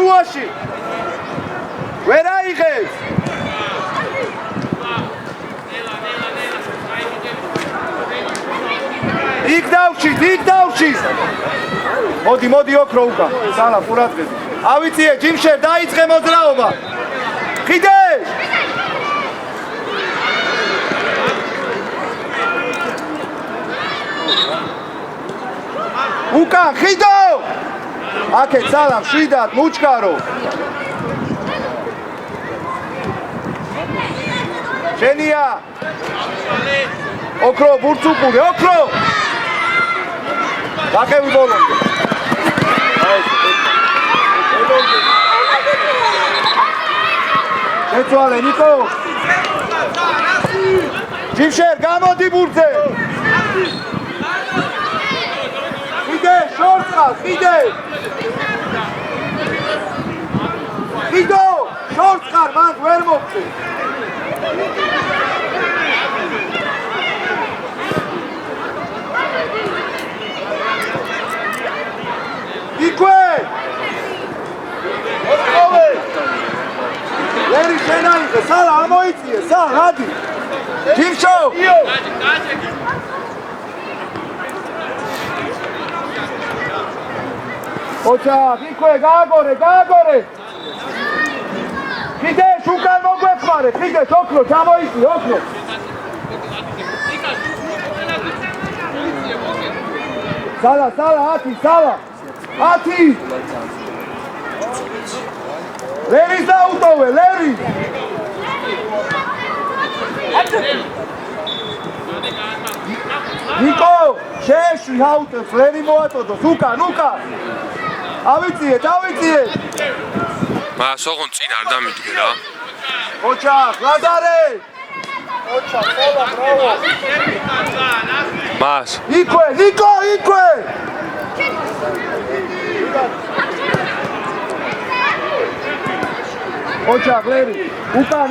შუაში ვერ აიღებს იქ დავშის მოდი ოქრო უკან სალა ყურადღები ავიწიე ჯიმშერ დაიწყე მოძრაობა ხიდე უკან ხიდო აქეთ სალამ შვიდად მუჩქარო შენია ოქრო ბურცუპური ოქრო დახევი ბოლომდე შეცვალე ნიკო ჯიმშერ გამოდი ბურთზე ხიდე შორტყარ ხიდე ხიდო შორტყარ მან ვერ მოგწე იქვე ოსკოვე ლერი შენაიღე სალა ამოიწიე სალ ადი ჯიმშო ოჩახ იქვე გააგორე ხიდეშ უკან მოგვეხმარე ხიდეშ ოქრო ჩამოიწი ოქრო სალა 10 ლერის დაუტოვე ლერი ნიკო შეეშვი აუტებს ლერი მოაწოდოს უკან ავიწიეთ მას ოღონ წინ არ დამიდგე რა ოჩახ ლაზარე ოჩახ სოლა ბრავო მას იქვე ნიკო ოჩახ ლერი უკან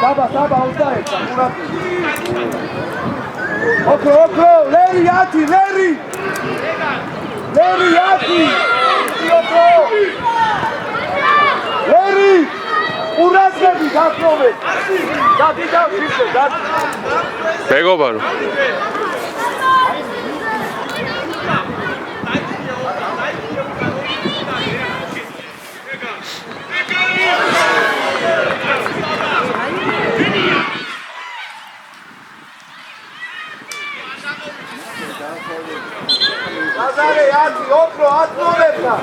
საბა უსაეცა ოქრო ლერი 10 ლერი 10 ლერი ურაზები გაქროვე დადი მეგობარო ლაზარე ათი ოქრო 10 ნომერდა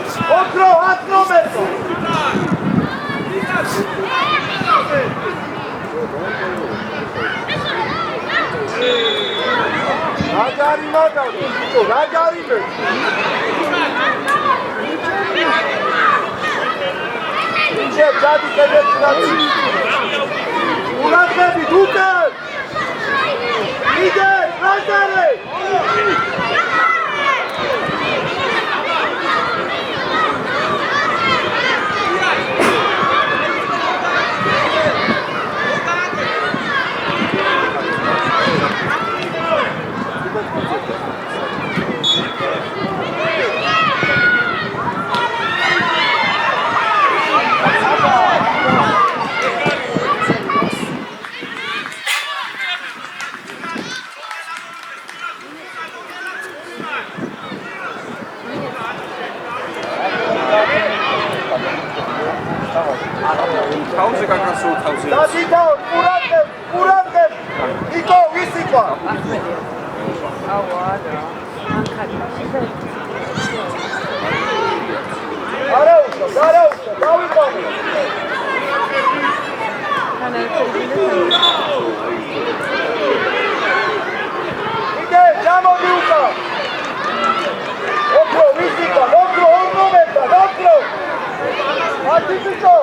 რაჯარი მაგარი რაჯარი მე იჩე დადი კედეცი ურადები უკან იდე რაჯარე თავზე გაკასო თავზე დადიდა ყურადღე ნიკო ვისიკვა არაუშო დავიყვანე იდე ჩამოდი უკან ოქრო ვისიკვა ოქრო ორმომეთა ოქრო ათიწო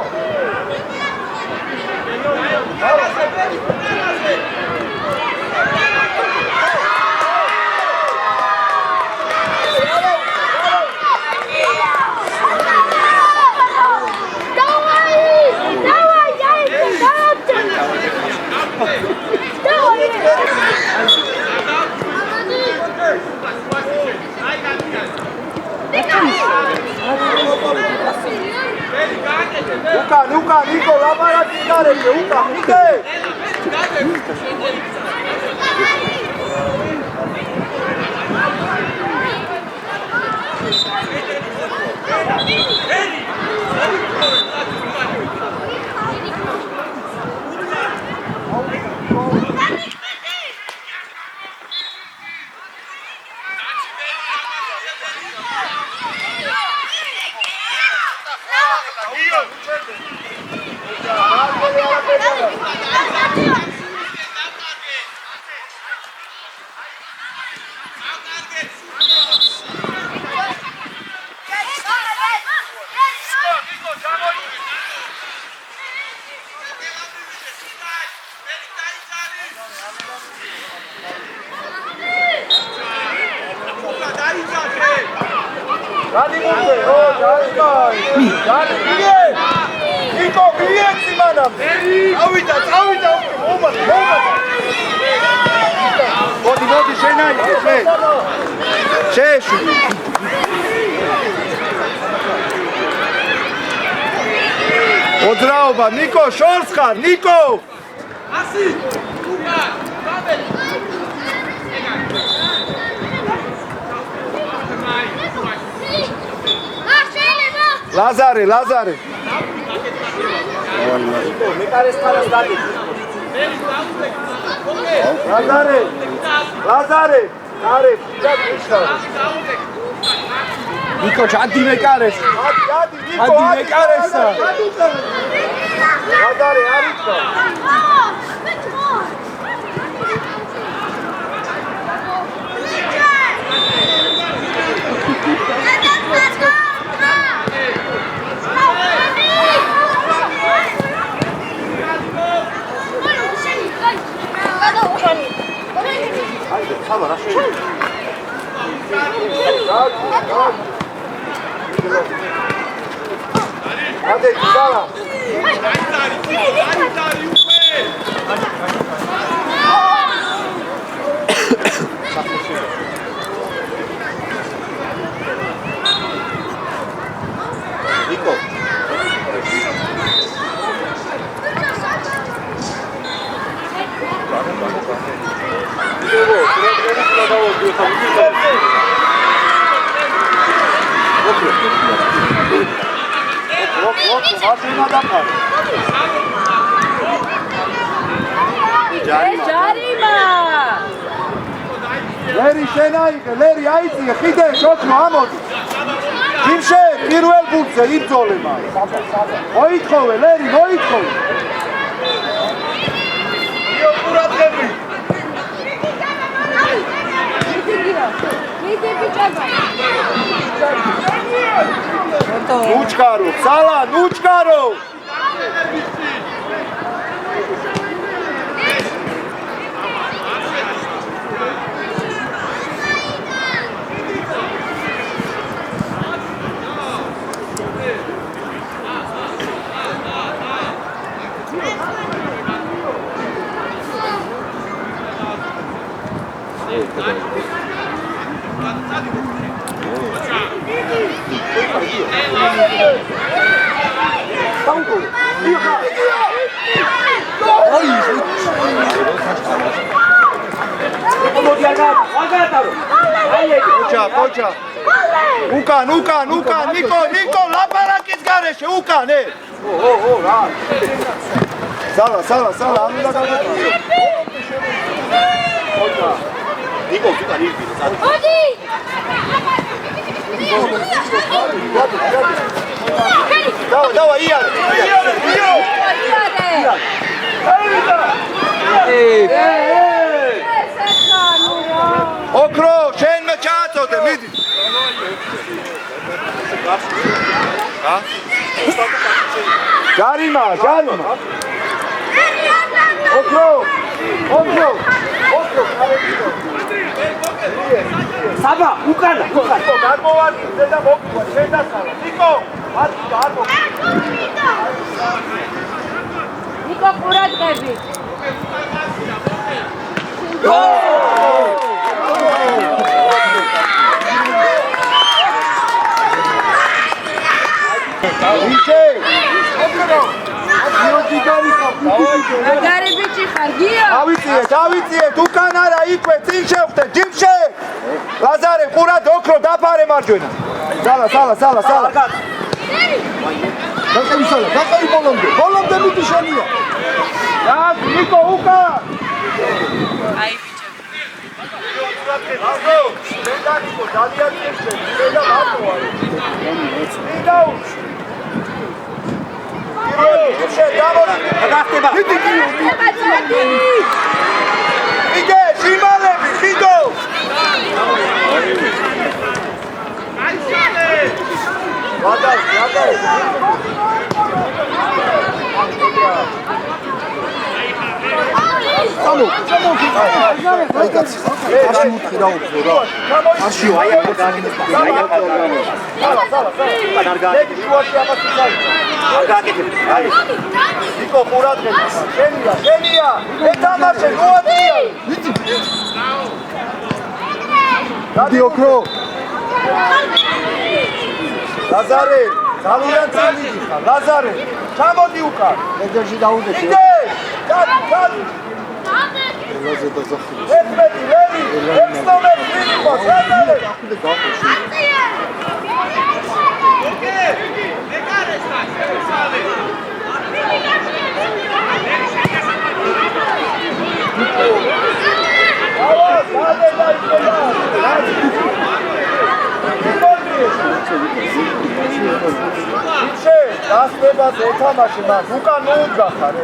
უკან, ნიკო, ლაპარაკის გარეშე, უკან, მიგე! Dani munde, Dani, migე! Niko, მიეცი მანამ! Წავიდა, მომად! მოდი, შენაი, შეეშვი! ოძრაობა, ნიკო, შორს ხარ, ნიკო! ასი! Lazare. Lazare, Niko, adi mekares. Lazare, arita. Leri შენაიღე, ლერი აიწია, ხიდე, შოთმო, ამოდი. იმშე, პირველ ბურთზე, იბრძოლება. მოითხოვე, ლერი, მოითხოვე. იო, ყურადღები. Nučkaru, Sala, Nučkaru! Poča. Ukan, Niko, ლაპარაკის გარეშე, უკან, რა. Sala, ამიდა გადაგა. Poča. Niko, უკან ირბი. მოდი. დავა, იარე. ოქრო, შენმა ჩააწოდე, მიდი. ჯარიმა. ოქრო. საბა, უკანა. გამოვადი, ზედა მოკვდა, შენ დასალა. ნიკო, არ მოკვდა. ნიკო, ყურადღები. Michel! მაგარი ბიჭი ხარ, გიო. დავიციეთ, უკან არა, იქვე, წინ შევხვდეთ, ჯიმშე! ლაზარე, ყურად ოქრო, დაფარე მარჯვენა. სალა. დაყევი ბოლომდე მიდი შენია. ნიკო, უკან! აი ბიჭი. აბო, დედანიკო, ძალიან წესრიგ, დედა მარტო არის. მიდაუს. ჯიმშე, დამორა, გახტება. მიდი. იდე, სიმალები, ხიდო! ვადარ. Samu. Ai კაცი. აში მუთხი დაუხო რა. აშიო, აი აქ გააკეთე. სალა. ლეგი შუაში აბათი წაი. არ გააკეთე. აი. ნიკო ყურადღება. შენია. ეთამაშე გოადია. დადი ოქრო. ლაზარე, ძალიან წამიდი ხარ. ლაზარე, ჩამოდი უკან. ეგერში დაუდეთ. იდე! დადი. ლაზე დაზახილი. ეთმეტი, ლევი, ექსნომერი, ნიკო, ლაზარე. ახლა გაყოში. ოკეი. მეკარეს ხარ. დასვებას ეთამაში მას უკან მოუდგა ხარ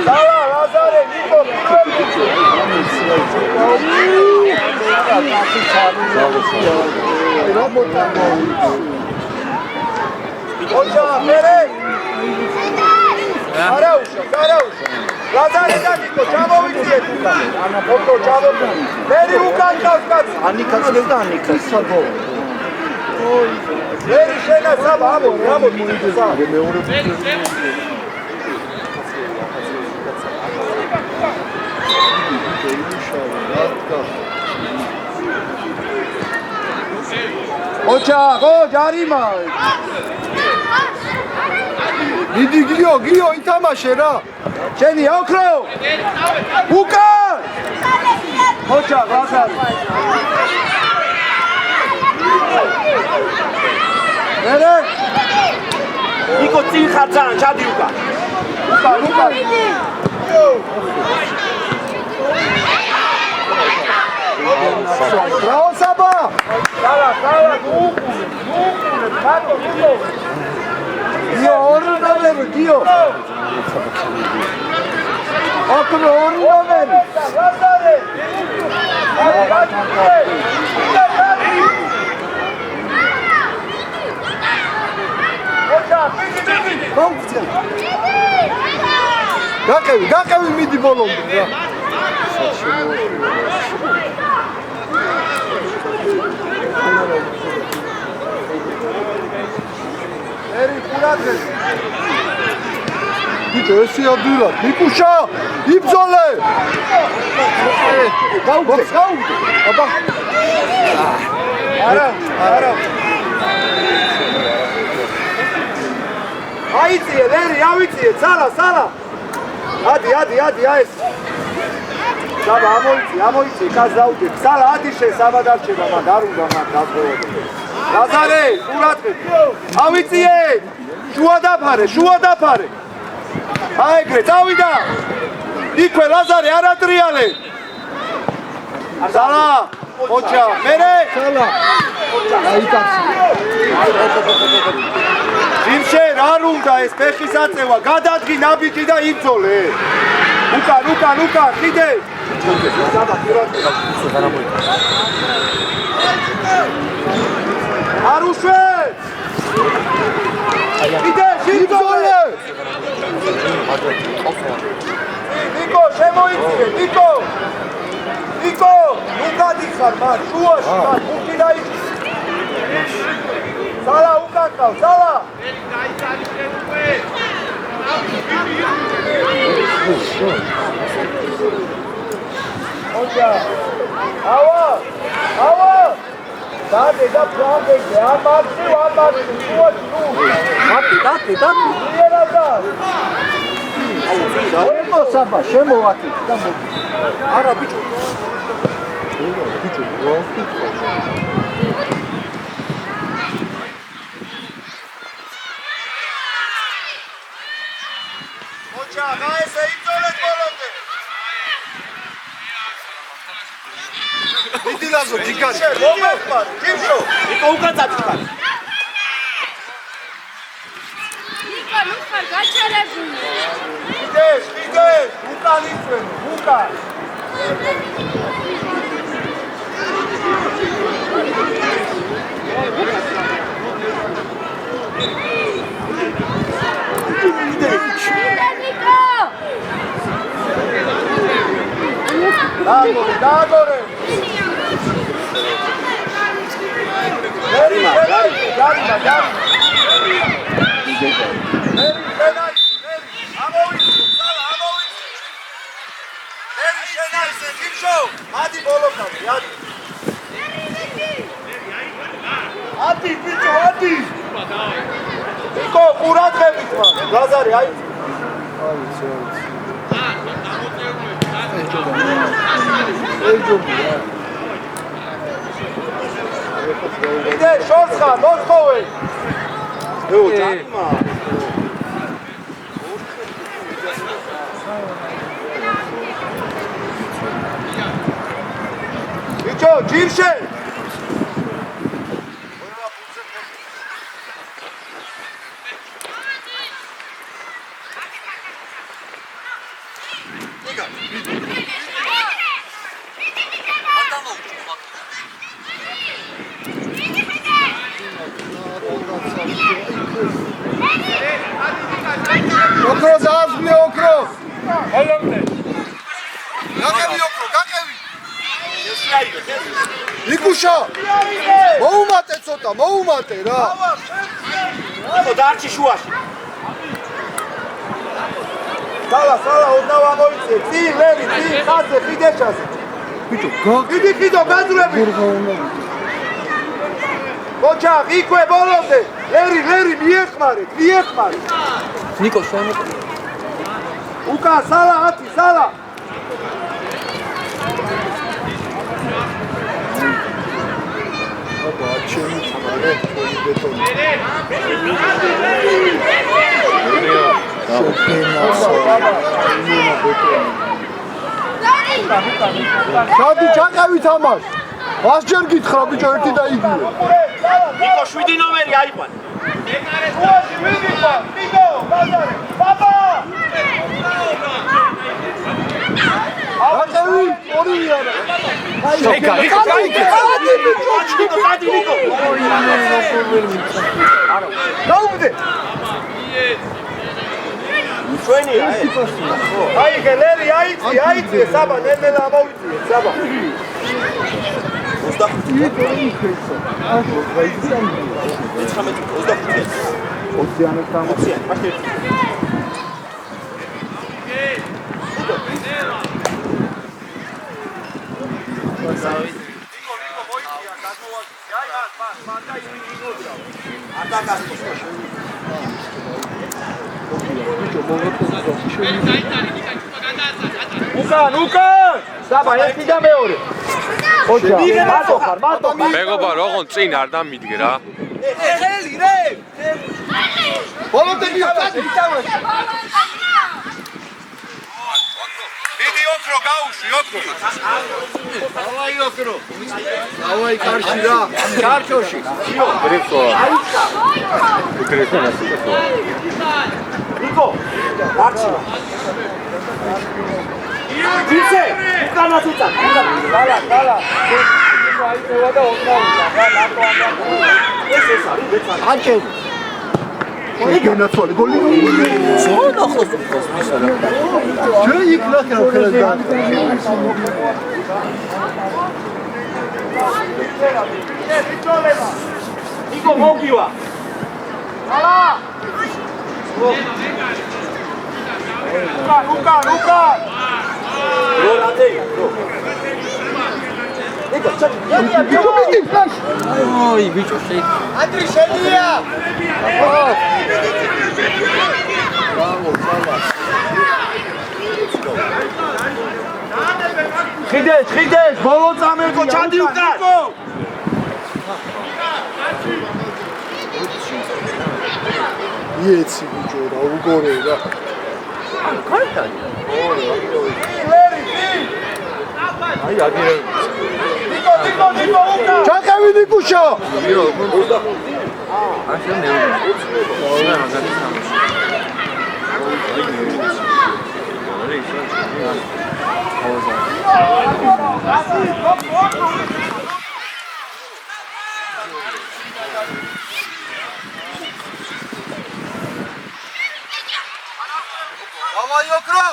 სალა ლაზარე ნიკო ოჩა მერე არაუშა ლაზარე და ნიკო ჩამოვიძიეთ უკან ოქრო ჩამოვიძიეთ მერი უკან ჩავს კაცი ანიკაც და ანიკაც საბო მერი შენა საბა ამოდი მეორე ოჩა ხო ჯარიმა მიდი გიო ითამაშე რა შენი ოქრო უკან ოჩა გასარ მერე ნიკო წინ ხარ ძალიან ჩადი უკან Bravo Saba! Sala, Dio, orunameri, Dio! Akıllı orunameri! Gakavi midi bolondu ya. Eri kuradre. Hiç öyle yadırlar. Nikuşa, ipzole. Bak. Baba. Ara. Aiție, Leri, aiție, sala. Adi, aes. Saba, amoiție, ca zaudec. Sala, adi și Saba darceva, mă, dar unde mă, Lazare, uratve. Aiție! Șua da pare. Hai, gret, auida. Ique, Lazare, aratriale. Sala, Ocha, mere. Sala. Aicați. Jimshe, არ უნდა ეს ფეხის აწევა, გადადგი ნაბიჯი და იბრძოლე. უკან, ხიდე. არ უშვე. ხიდე, იბრძოლე. ნიკო, შემოიწიე, ნიკო, ნუ გადიხარ მან, შუაში მან, მუქი დაიჭი. Sala, ukან ყავს, Sala! ოჩა! ავა! დადე და ფლანგებზე, ამარცხი, დათი. იერადა. აუ, საბა, შემოვაკი და მოდი. არა, ბიჭო. ოჩა, გაესე იწოლეთ ბოლომდე. მიდილაზო ჯიგარი. მომეხმარ, ჯიმშო. ნიკო უკან წაჭკარ. ნიკო, გაჩერებული. იდეს, უკან იწვენ, უკან. Dagore. Meri, ide, šorska, doškove. Evo, čakma. Bićo, čivše. Okro, zazvli okro! Holomde! Gakavi okro, gakavi! Nikuša! Moumate cota, moumate, ra! Niko, darči šuaši! Sala, odnava mojice, ti, levi, ti, haze, hideća se! Idi, hido, gadrujebi! Kočak, iko je bolovde! Leri, mijehmari! Niko, što je Niko? Uka, sala, ati, sala! Šadi, čakavi tamaš! Vas ჯერ გითხრა ბიჭო ერთი და იგივე. ნიკო 7 ნომერი აიყვან. უაში ვიგიყვა, ნიკო, ბაზარი. ბაბა! ავაჭავი, ორივე არა. ნიკო, გადი ბიჭო, ნიკო. არა. გაუგდე. ჩვენია ეს. აი, გელერი აიწი, საბა, ნელ-ნელა ამოვიწიე, საბა. უკან! საბა, ერთი და მეორე. მეგობა როგორ წინ არ დამიდგე რა. ხელი რე! ბოლომდე მივწადი. დიდი ოქრო გაუშვი, ოქრო. დავაი ოქრო. დავაი კარში რა. კარჩოში. ნიკო, კარში. ძიცე, უკანაც უწარ. გალა. აიწევა და ოდნავდა. ნაკო ამბა. ეს არის ბეჭარი. აჭე. გენაცვალე გოლი. ზონა ხოს მისარა. ჯერ იქ ნახე ხერდა. ნიკო მოგივა. ალა. უკან. რო რატეი, რო. ოი ბიჭო შეი ანდრი შენია ხიდეს ბოლო წამერკო ჩადი უკან იეცი ბიჭო რა უგორე რა აი აგირე ნიკო უკან ჩაკევი ნიკუშო Давай окро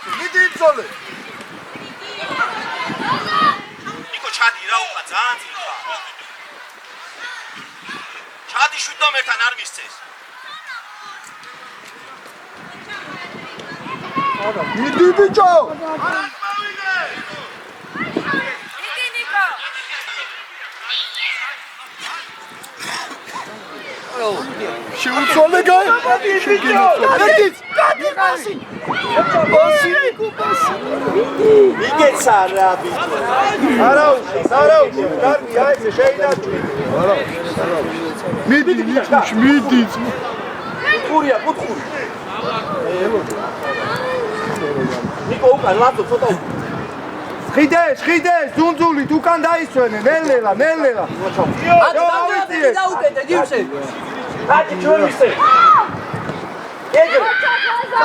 მიდი ძოლე ნიკო ჩადი რა უკა ძალიან ძილხა ჩადი შვიდომერთან არ მისცეს მიდი ბიჭო Иди, Нико! შეუცვალე გაი მიგეცა რა ბიჭო არაუშის კარგი აიზე შეინარჩუნე მიდი ნიკუშ მიდი კურია კუთხური ნიკო უკან ლაწო ცოტა ხიდეს ძუნძულით უკან დაისვენენ ნელ-ნელა აკეთე დაუკეთე ჯიმსე აჭი ჩვენისე ეგრე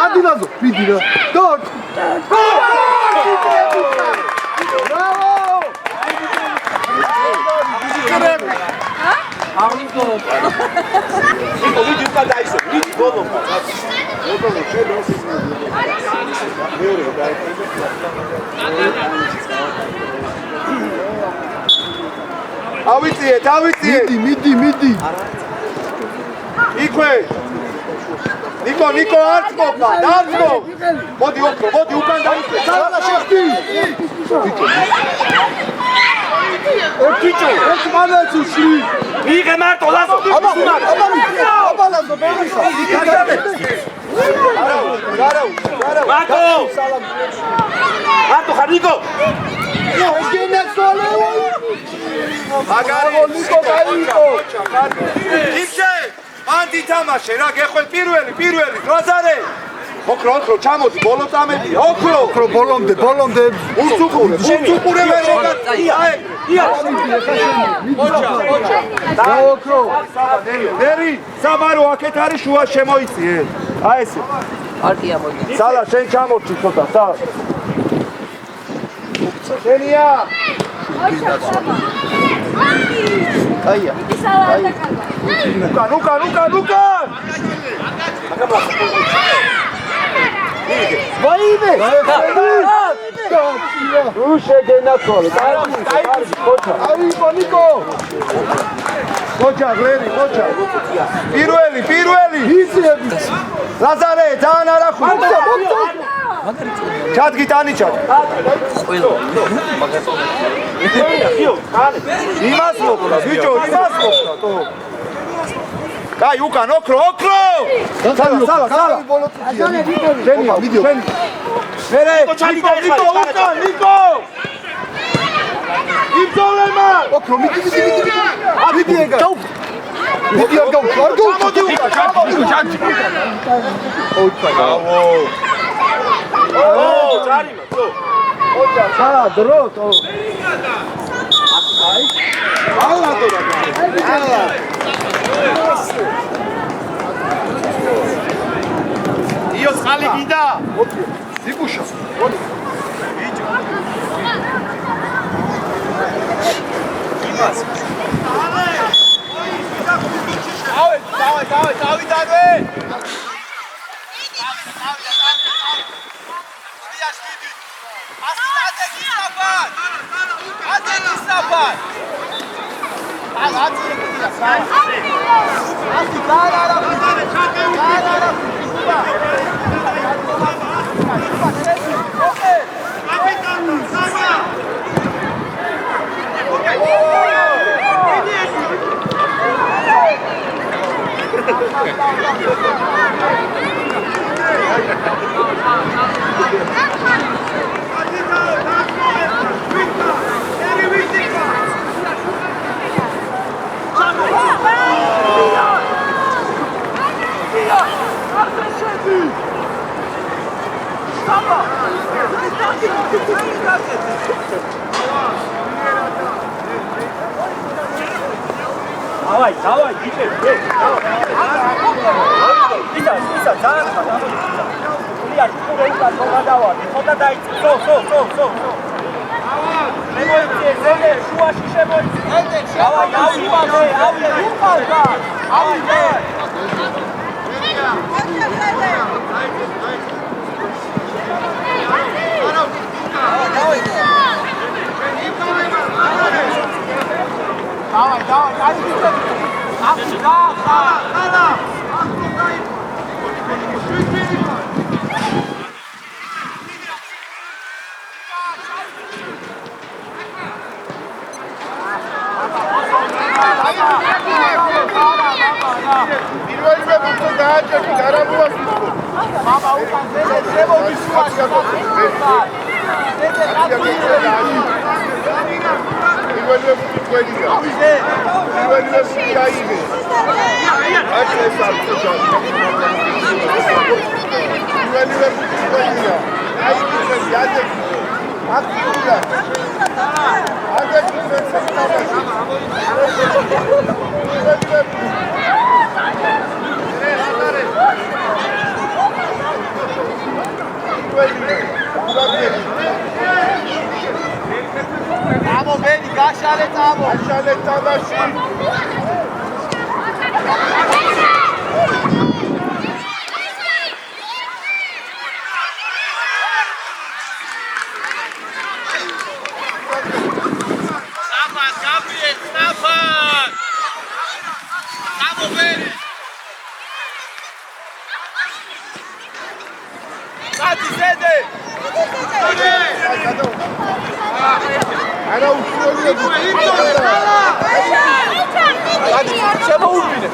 ადილაზო მიდი რა დაკ ნიკო ვიდი უკან დაისვენ ვიდი ბოლო ავიწიეთ მიდი იქვე ნიკო არ წმობა მოდი უკან დაისვენ სალა შეხტი ბიჭო ეს მანაცუში მიიღე მარტო ლაზო აბა ლაზო ბერისა მარტო ხარ ნიკო მაგარი ნიკო გაიყო იმშე მან დითამაშე რა გეხვალ პირველი გროზარე ოქრო ჩამოდი ბოლო წამები ოქრო ბოლომდე უცუყურე ვერ ოქრო ნერი საბარო აქეთ არის შუა შემოიწიე აი ესე პარტია მოდი სალა შენ ჩამორჩი ცოტა სალა შენია აია უკან ვაიმე უშე გენაცვალე კარგი ხოჩა აიყო ნიკო ხოჩა გლერი ხოჩა პირველი იზიები ლაზარე ძალიან არახული ჩადგი ტანიჩად იმას მოკლა ბიჭო თო კაი უკან ოქრო სალა შენია ვიდეო მერე ნიკო იბძოლემა ოქრო მიდი ეგა მიდი არ ჩამოდი უკან ჯარიმა ოჯა სალა დრო თო აი ალა იოს ხალი გიდა ნიკუშა ვიჯო იმას დავიდანვე Давай, давай, иди, Иса, ძალიან ხარ. ლიარი, თუ რეიკას მოგადავარ, ხოდა დაიწე. სო. შემოიწე, ზემე, შუაში შემოიწე. დავაი, ავიდე, უყავდა. ავიდე. პირველივე ბუთო დააჭერდი გარამუას მამა უკან ზემოდი შუაში პირველივე ბუთი ყველია პირველივე ბუთი აიღე აქ ეს არის პირველივე ბუთი ყველია აიღე ადექი აქტიურია ადექი ფესტავაში პირველივე Amo beni, gașalet amo. Gașalet tavași. Sapat, Gabriel, sapat. Amo beni. Hadi Zede. Ara uçuyor bu. Hadi შემოუვინე.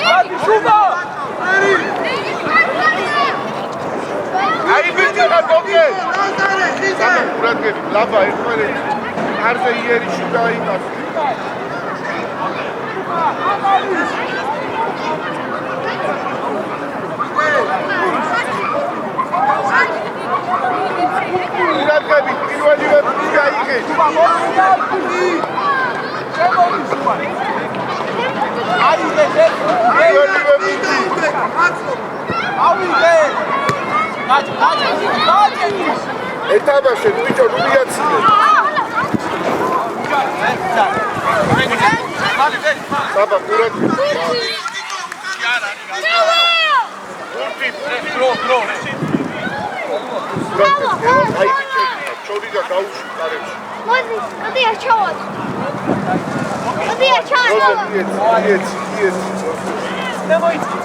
Hadi şurada. Ai bitte gogel. Tamam Murat gel. Lava ekvare. Arda yeri şu daima. Murat gabi, პირველივე ბუთი აიღე. პირველივე ბუთი. ავიღე. გაჭი. ეთაბაშე ბიჭო ნუიაციე. საბა Murat. Დრო. აი ბიჭო, ჩოდი და გაუშვი კარებში. მოდი, მოდი აჩავოთ. მოდი აჩავოთ. იეც. შემოიწი.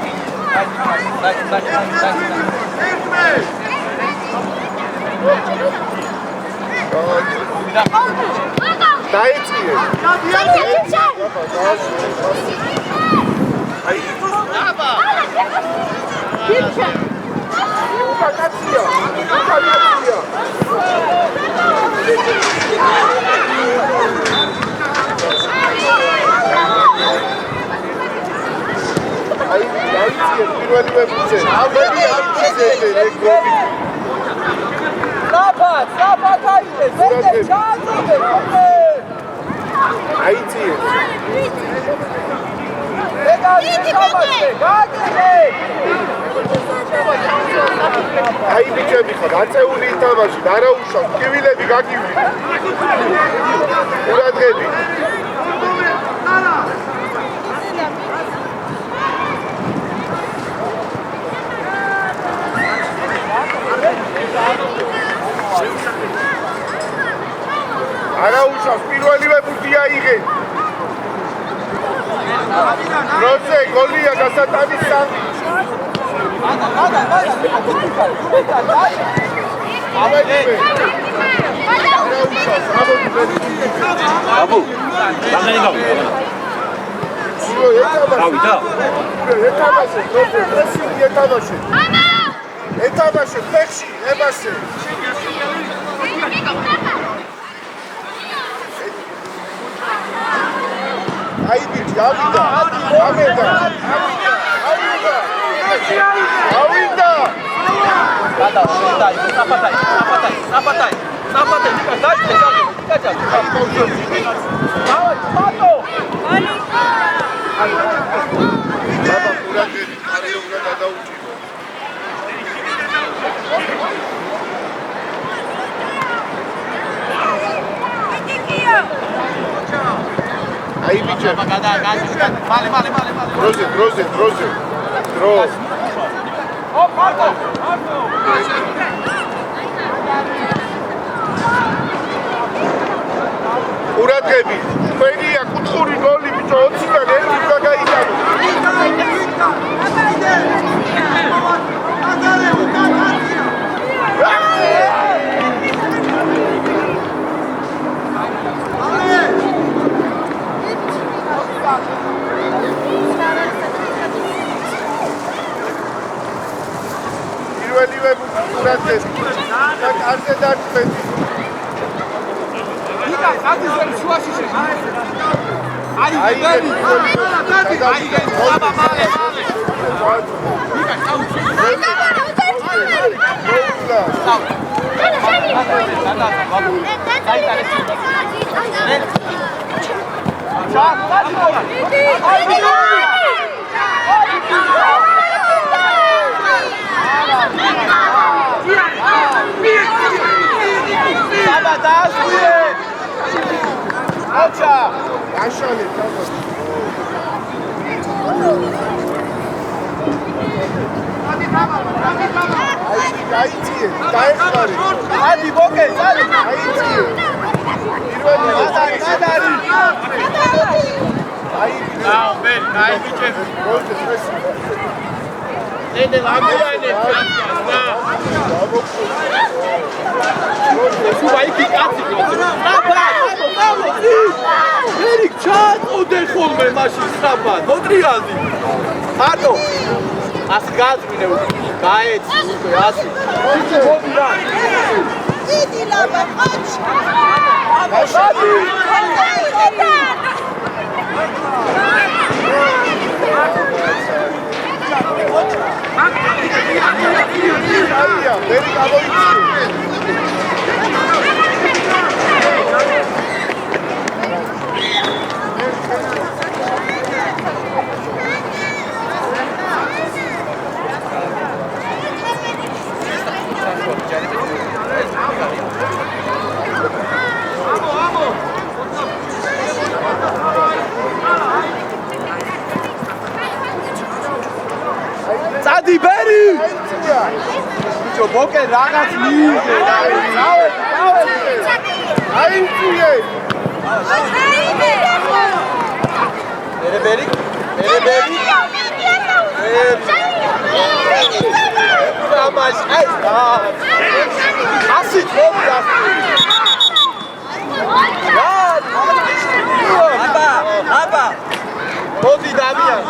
დაიწყიე. აი, აბა. უკაკაცია. აი, დაიწყიე პირველივე ბუთზე. ამები არჩევდე რეგრები. საფათ აიდე, ზედე ჩააწოდე. აიწიე. აი ბიჭები ხარ, აწეული ითამაში, არა უშავ, ტკივილები გაგივლი. ყურადღები. არა უშავს, პირველივე ბურთი აიღე. როზე გოლია გასატანის სამი. ავედივე. არა უშავს, აბო. რამდენი გავიდა? გავიდა. ეთაბასე, როზე პრესინგი ეთაბასე. ეთაბასე, ფეხში, ებასე. აი ბიჭი, ავიდა. ავიდა. აი ბიჭი. დროზე. დრო. ყურადღები, თქვენია კუთხური გოლი ბიჭო 20-დან 1 უნდა გაიტანო. პირველივე ყურადღები. და კარზე დარწმენდი. აშალე თავს. აიწიე, დაეხმარე. ადი ბოკე, წალი. აიწიე. პირველი გადარი. აი, აი ბიჭე. როზე ეს. ნენე ლაგუანე ჩამდა. სუბაიკი კაცი. ერიკ ჩაწოდე ხოლმე მაშინ საბა მოტრიალდი არტო ას გაზმინე გაეც უკვე ასი ვიცი მოდი რა დიდი ლაბა ყაჩ აბაშადი აია ვერი გამოიწვი Sadi Berry! Bicho boke ragas miige. Aintie. Mere Berry. Mas assim toda. Aba. Modi Damian.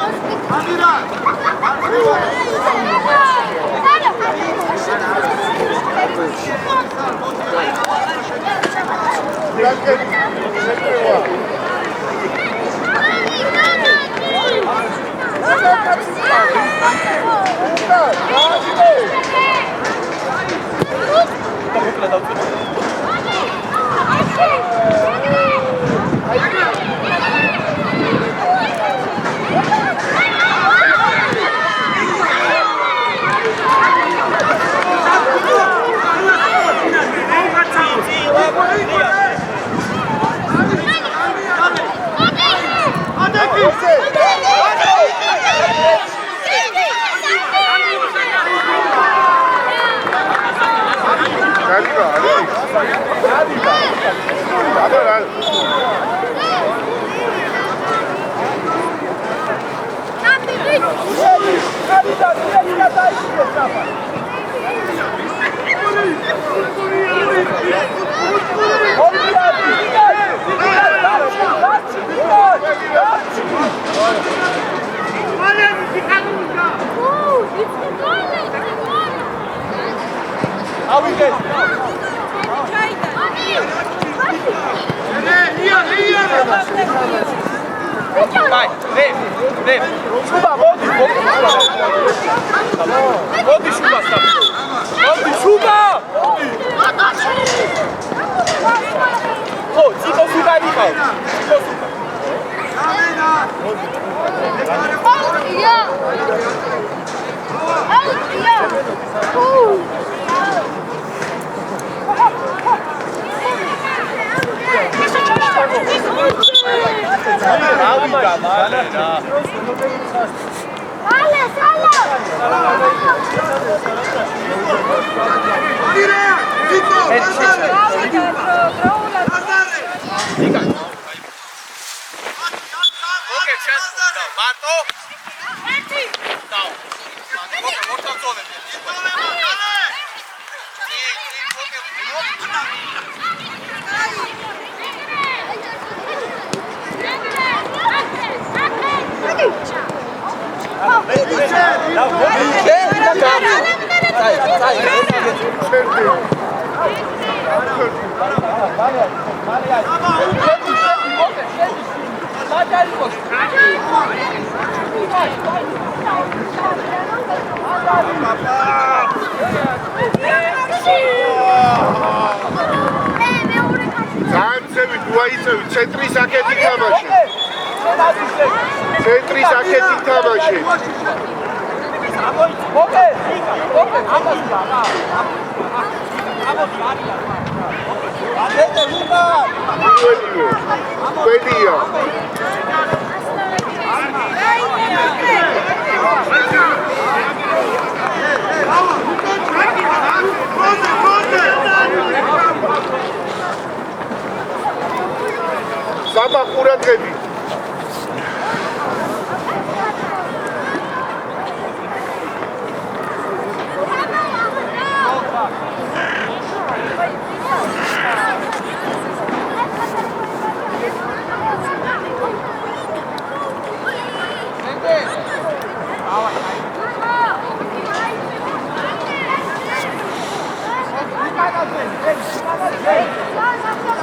Vai, Dave. Scuba, modi, Scuba, sta. Modi, Scuba! Oh, Zico Scuba di qua. Centris აქეთი თამაში. Centris აქეთი თამაში. Παιδεία. Saba ყურადღები.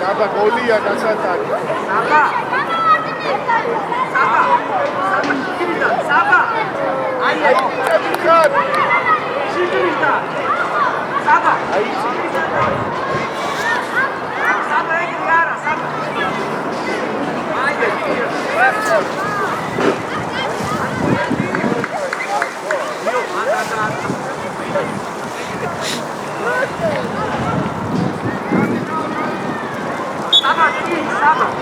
Saba გოლია გასატარი. Saba. Ai, Saba.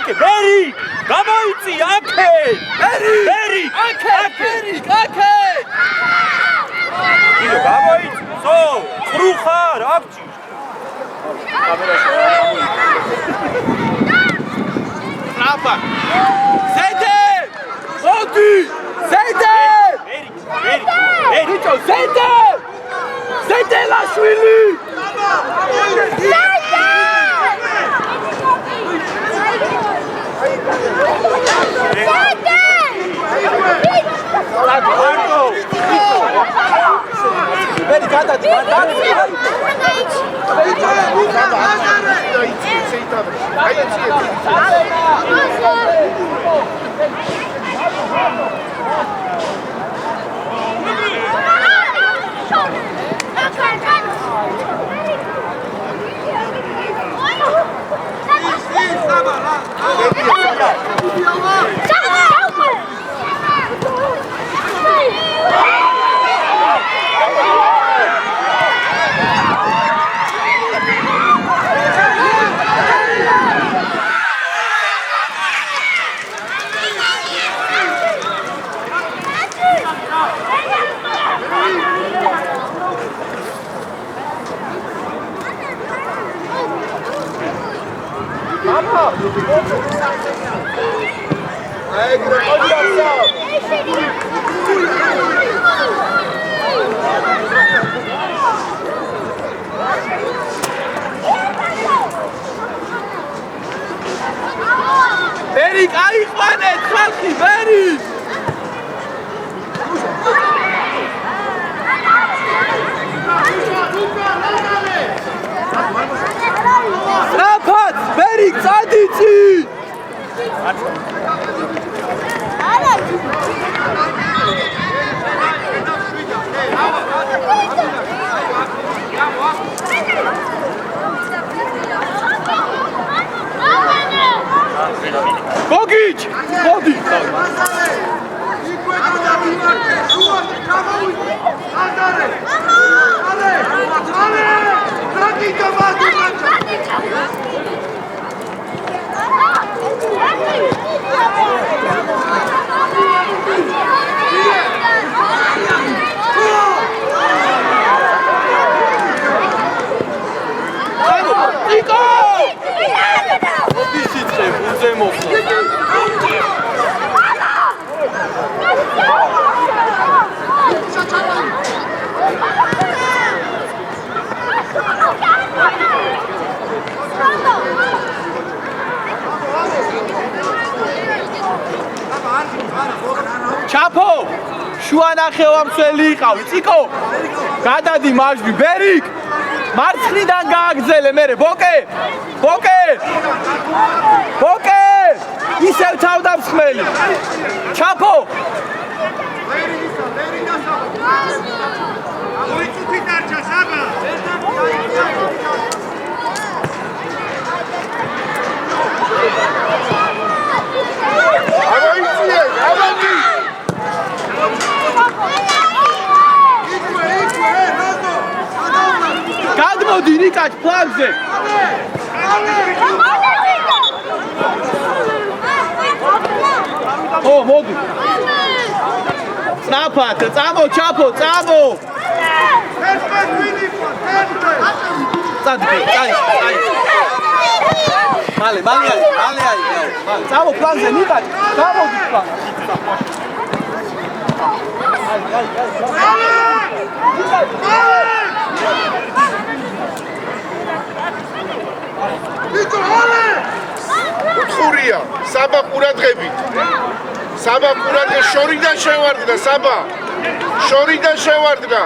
აკე, ბერი! გამოიწი, აკე! ბერი! აკე! იდო, გამოიწი, სო! წრუ ხარ, აკჭი! ტრაპა! ზედე! მოდი! ზედე! ბერი! ბიჭო, ზედე! ზედე ლაშვილი! Vedi, cadati, ბერი, გაიყვანეთ, ხალხი, ბერი! Rapat, beri, წადიცი! გოგიჩ, მოდი! ჩაფო! შუანახევა მსველი იყავი, ციკო! გადადი მაჟვი, ბერიკ! მარცხნიდან გააგზელე მერე, ბოკე! ბოკე! ბოკე! ისევ თავდამსხმელი! ჩაფო! მოიწუთი დარჩა, საბა! გადმოდი ნიკაჩ ფლანგზე! ო, მოდი! წაფათ, წამო, ჩაფო, წამო! წადი, მალე არის, წამო ფლანგზე ნიკაჩ, გამოდი ფლანგზე! უთხურია, საბა ყურადღებით. საბა ყურადღე შორიდან შევარდნა, საბა. შორიდან შევარდნა.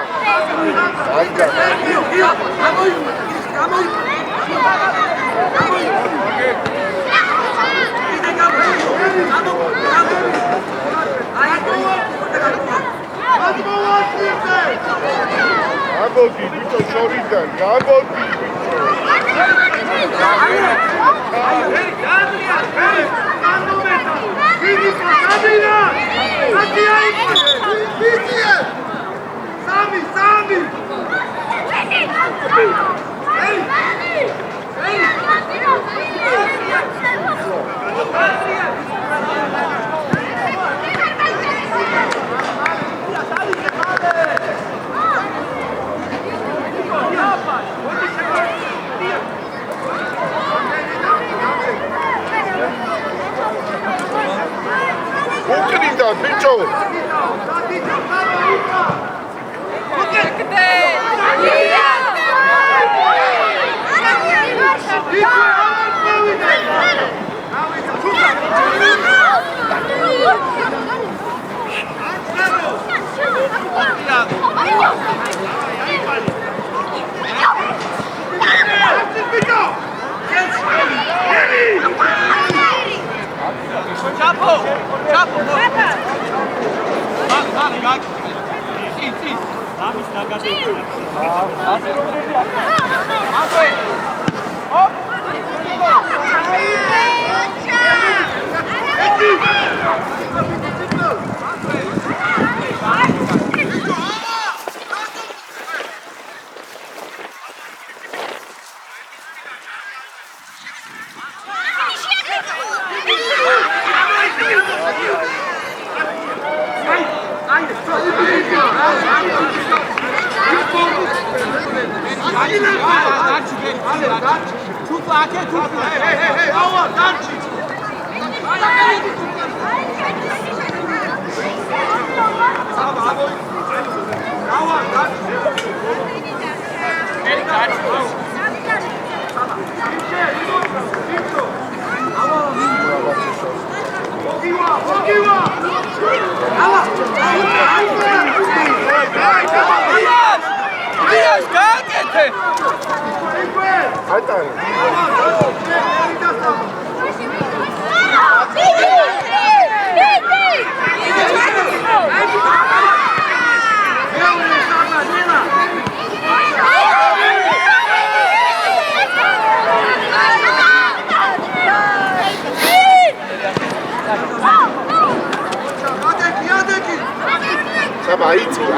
გამოდი, ბიჭო, შორიდან, გამოდი. უკრინდა ბიჭო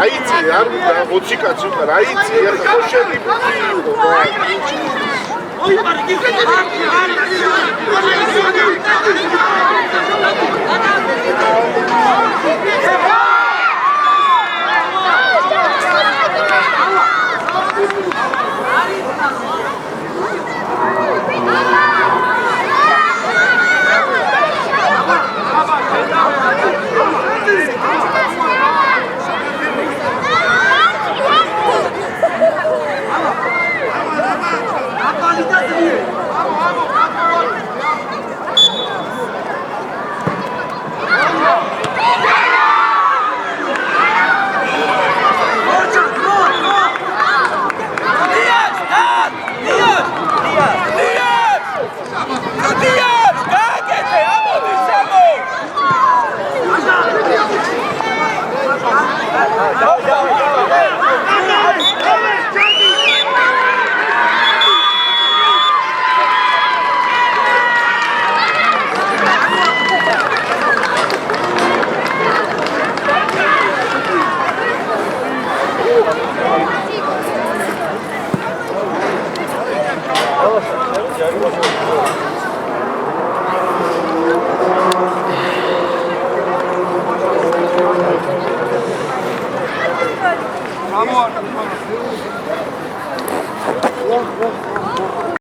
აიცი არ უნდა 20 კაცი უკან აიცი ახლა ხო შედი